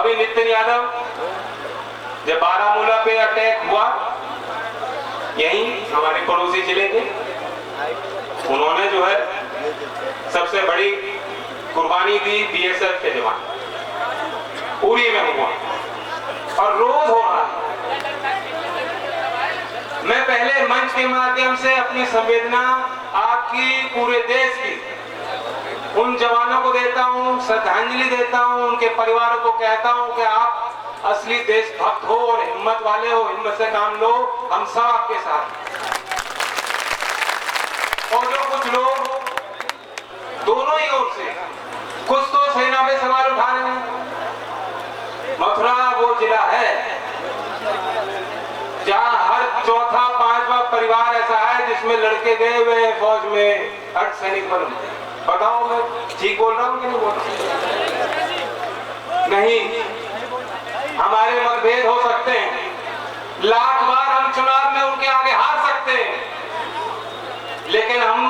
अभी नितिन यादव जब बारामूला पे अटैक हुआ, यही हमारे पड़ोसी जिले के, उन्होंने जो है सबसे बड़ी कुर्बानी दी बीएसएफ के जवान, उरी में हुआ और रोज हो रहा है। मैं पहले मंच के माध्यम से अपनी संवेदना आपकी, पूरे देश की उन जवानों को देता हूं, श्रद्धांजलि देता हूं, उनके परिवारों को कहता हूं कि आप असली देशभक्त हो और हिम्मत वाले हो, हिम्मत से काम लो, हम सब आपके साथ। और जो कुछ लोग दोनों ही ओर से, कुछ तो सेना पे सवाल उठा रहे हैं। मथुरा वो जिला है जहां हर चौथा पांचवा परिवार ऐसा है जिसमें लड़के गए हुए हैं फौज में, अर्धसैनिक बल में। बताओ मैं ठीक बोल रहा हूं कि नहीं बोल रहा? नहीं, हमारे मतभेद हो सकते हैं, लाख बार हम चुनाव में उनके आगे हार सकते हैं, लेकिन हम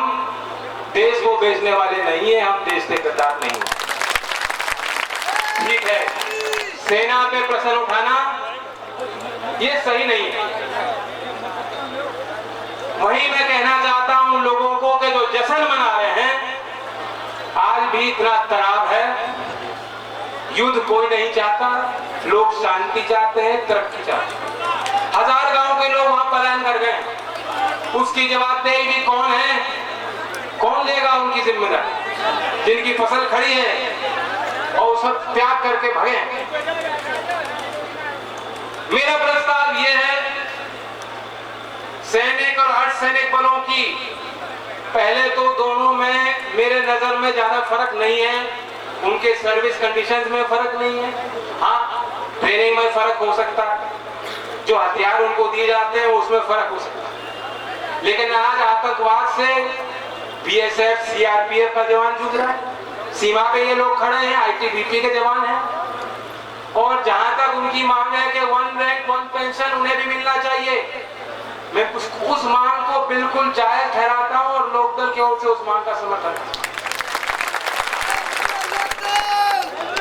देश को बेचने वाले नहीं है, हम देश के गद्दार नहीं है। ठीक है, सेना पे प्रश्न उठाना ये सही नहीं है। वही मैं कहना चाहता हूं लोगों को कि जो जश्न मना रहे हैं, आज भी इतना तनाव है, युद्ध कोई नहीं चाहता, लोग शांति चाहते हैं, तरक्की चाहते हैं। 1000 गांव के लोग वहां पलायन कर गए, उसकी जवाबदेही भी कौन है, कौन लेगा उनकी जिम्मेदारी? जिनकी फसल खड़ी है और सब त्याग करके भगे। मेरा प्रस्ताव यह है, सैनिक और अर्धसैनिक बलों की, पहले तो दोनों में मेरे नजर में ज्यादा फर्क नहीं है, उनके सर्विस कंडीशंस में फर्क नहीं है। हाँ, ट्रेनिंग में फर्क हो सकता है, जो हथियार उनको दिए जाते हैं उसमें फर्क हो सकता है, लेकिन आज आतंकवाद से बीएसएफ, सीआरपीएफ का जवान जूझ रहा है, सीमा पे ये लोग खड़े हैं, आईटीबीपी के जवान हैं, और जहां तक उनकी मांग है कि 1 रैंक 1 पेंशन उन्हें भी मिलना चाहिए, मैं उस मांग को बिल्कुल जायज ठहराता हूं और लोकदल की ओर से उस मांग का समर्थन करता हूं।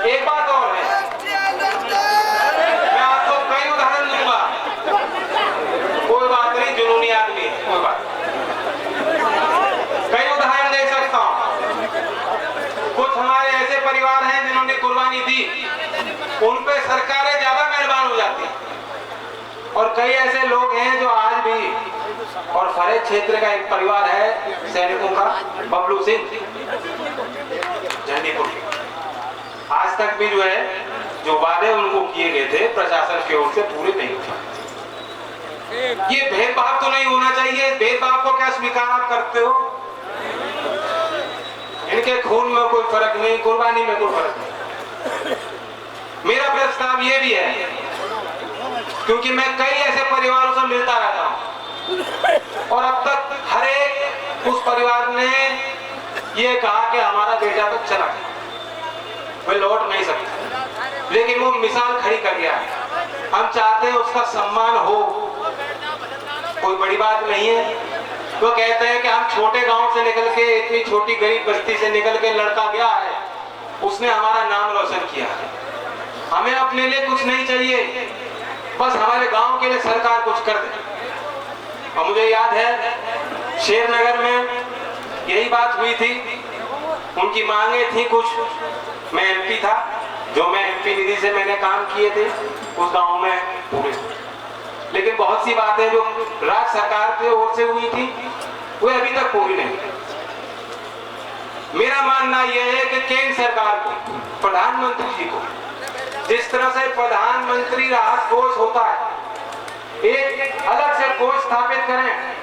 एक बात और है, मैं आपको कई उदाहरण दूंगा, कोई बात नहीं, जुनूनी आदमी है, कोई बात, कई उदाहरण दे सकता हूं। कुछ हमारे ऐसे परिवार हैं जिन्होंने कुर्बानी दी, उन पे सरकारें ज्यादा मेहरबान हो जाती, और कई ऐसे लोग हैं जो आज भी, और फरेज क्षेत्र का एक परिवार है सैनिकों का, बबलू सिंह झंडीपुर, आज तक भी जो है, जो वादे उनको किए गए थे प्रशासन की ओर से पूरे नहीं हुए। ये भेदभाव तो नहीं होना चाहिए, भेदभाव को क्या स्वीकार आप करते हो? इनके खून में कोई फर्क नहीं, कुर्बानी में कोई फर्क नहीं। मेरा प्रस्ताव ये भी है, क्योंकि मैं कई ऐसे परिवारों से मिलता रहता हूं और अब तक हर एक उस परिवार ने ये कहा कि हमारा बेटा तो चला गया, वह लौट नहीं सकता, लेकिन वो मिसाल खड़ी कर गया है। हम चाहते हैं उसका सम्मान हो, कोई बड़ी बात नहीं है। वो कहते हैं कि हम छोटे गांव से निकल के, इतनी छोटी गरीब बस्ती से निकल के लड़का गया है, उसने हमारा नाम रोशन किया है, हमें अपने लिए कुछ नहीं चाहिए, बस हमारे गांव के लिए सरकार कुछ कर दे। और मुझे याद है शेरनगर में यही बात हुई थी, उनकी मांगे थी कुछ, मैं एमपी था, जो मैं एमपी निधि से मैंने काम किए थे उस गांव में पूरे, लेकिन बहुत सी बातें जो राज्य सरकार की ओर से हुई थी वो अभी तक पूरी नहीं। मेरा मानना यह है कि केंद्र सरकार को, प्रधानमंत्री जी को, जिस तरह से प्रधानमंत्री राहत कोष होता है, एक अलग से कोष स्थापित करें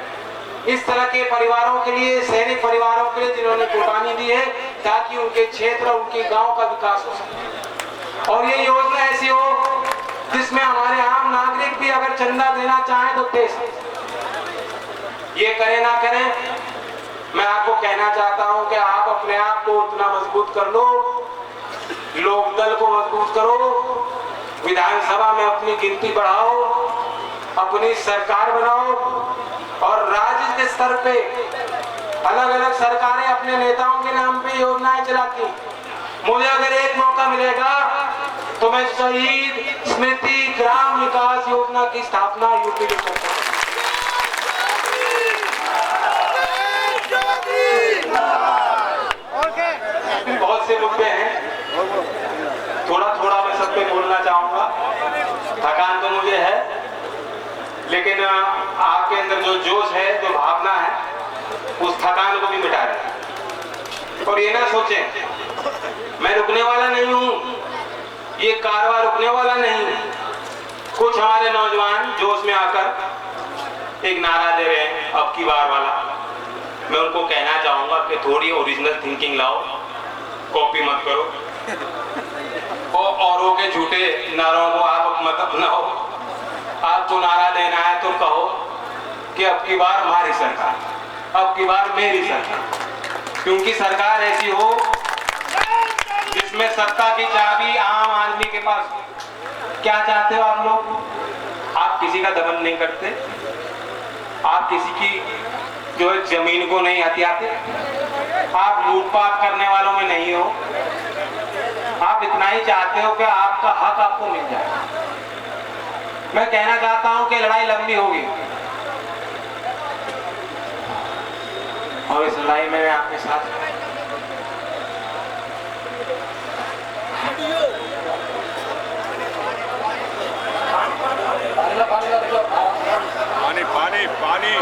इस तरह के परिवारों के लिए, सैनिक परिवारों के लिए जिन्होंने कुर्बानी दी है, ताकि उनके क्षेत्र, उनके गांव का विकास हो सके। और ये योजना ऐसी हो जिसमें हमारे आम नागरिक भी अगर चंदा देना चाहें तो दे सकते। ये करें ना करें, मैं आपको कहना चाहता हूं कि आप अपने आप को उतना मजबूत कर लो, लोकदल को मजबूत करो, विधानसभा में अपनी गिनती बढ़ाओ, अपनी सरकार बनाओ, और राज्य के स्तर पे अलग अलग सरकारें अपने नेताओं के नाम पे योजनाएं चलाती। मुझे अगर एक मौका मिलेगा तो मैं शहीद स्मृति ग्राम विकास योजना की स्थापना यूपी में करता हूं। बहुत से मुद्दे हैं, थोड़ा थोड़ा मैं सब पे बोलना चाहूंगा। थकान तो मुझे है, लेकिन आपके अंदर जो जोश है, जो भावना है, उस थकान को भी मिटा रहे हैं। और ये ना सोचें मैं रुकने वाला नहीं हूं, ये कारवां रुकने वाला नहीं। कुछ हमारे नौजवान जोश में आकर एक नारा दे रहे हैं अब की बार वाला। मैं उनको कहना चाहूंगा कि थोड़ी ओरिजिनल थिंकिंग लाओ, कॉपी मत करो और औरों के झूठे नारों को आप मत अपनाओ। आपको नारा देना है तो कहो कि अब की बार हमारी सरकार, अब की बार मेरी सरकार, क्योंकि सरकार ऐसी हो जिसमें सत्ता की चाबी आम आदमी के पास हो। क्या चाहते हो आप लोग? आप किसी का दमन नहीं करते, आप किसी की जो है जमीन को नहीं हथियाते, आप लूटपाट करने वालों में नहीं हो। आप इतना ही चाहते हो कि आपका हक आपको मिल जाए। मैं कहना चाहता हूं कि लड़ाई लंबी होगी और इस लड़ाई में मैं आपके साथ पानी पानी पानी